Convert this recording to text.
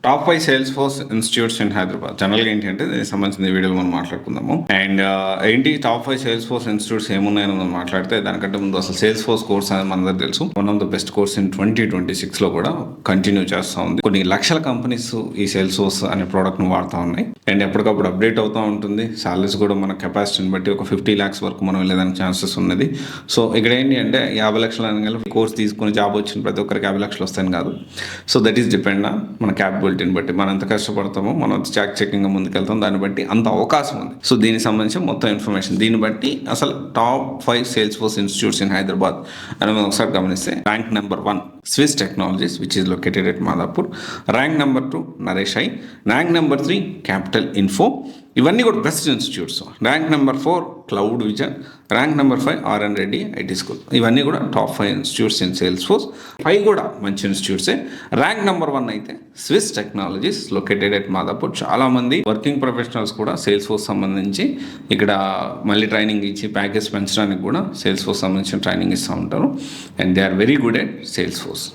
Top 5 sales force institutes in Hyderabad. జనరల్గా ఏంటి అంటే దీనికి సంబంధించిన వీడియోలు మనం మాట్లాడుకుందాము. అండ్ ఏంటి టాప్ 5 సేల్స్ ఫోర్స్ ఇన్స్టిట్యూట్స్ ఏమున్నాయని మనం మాట్లాడితే దానికంటే ముందు అసలు సేల్స్ ఫోర్స్ కోర్స్ అనేది మనందరికీ తెలుసు. One of the best course in 2026 లో కూడా కంటిన్యూ చేస్తూ ఉంది. కొన్ని లక్షల కంపెనీస్ ఈ సేల్స్ ఫోర్స్ అనే ప్రోడక్ట్ ను వాడుతూ ఉన్నాయి. అండ్ ఎప్పటికప్పుడు అప్డేట్ అవుతూ ఉంటుంది. సాలరీస్ కూడా మన కెపాసిటీని బట్టి ఒక 50 lakhs వరకు మనం వెళ్ళేదానికి ఛాన్సెస్ ఉన్నది. సో ఇక్కడ ఏంటి అంటే 50 లక్షల కోర్స్ తీసుకుని జాబ్ వచ్చిన ప్రతి ఒక్కరికి 50 లక్షలు వస్తాయని కాదు. So that is depend on మన క్యాపబిలిటీని బట్టి, మనం ఎంత కష్టపడతామో, మనం ఎంత చెకింగ్గా ముందుకెళ్తాం, దాన్ని బట్టి అంత అవకాశం ఉంది. సో దీనికి సంబంధించి మొత్తం ఇన్ఫర్మేషన్, దీన్ని బట్టి అసలు top 5 sales force institutes in Hyderabad అని మనం ఒకసారి గమనిస్తే, rank number 1 Swiss technologies which is located at Madhapur. Rank number 2 Naresh I. Rank number 3 capital info. ఇవన్నీ కూడా best institutes. Rank number 4 cloud vision. Rank number 5 RN Reddy IT school. ఇవన్నీ కూడా top 5 institutes in sales force. 5 కూడా మంచి ఇన్స్టిట్యూట్సే. Rank number 1 అయితే Swiss technologies located at Madhapur. చాలామంది working professionals కూడా sales force సంబంధించి ఇక్కడ మళ్ళీ ట్రైనింగ్ ఇచ్చి ప్యాకేజ్ పెంచడానికి కూడా సేల్స్ ఫోర్స్ సంబంధించిన ట్రైనింగ్ ఇస్తూ ఉంటారు. And they are very good at sales force.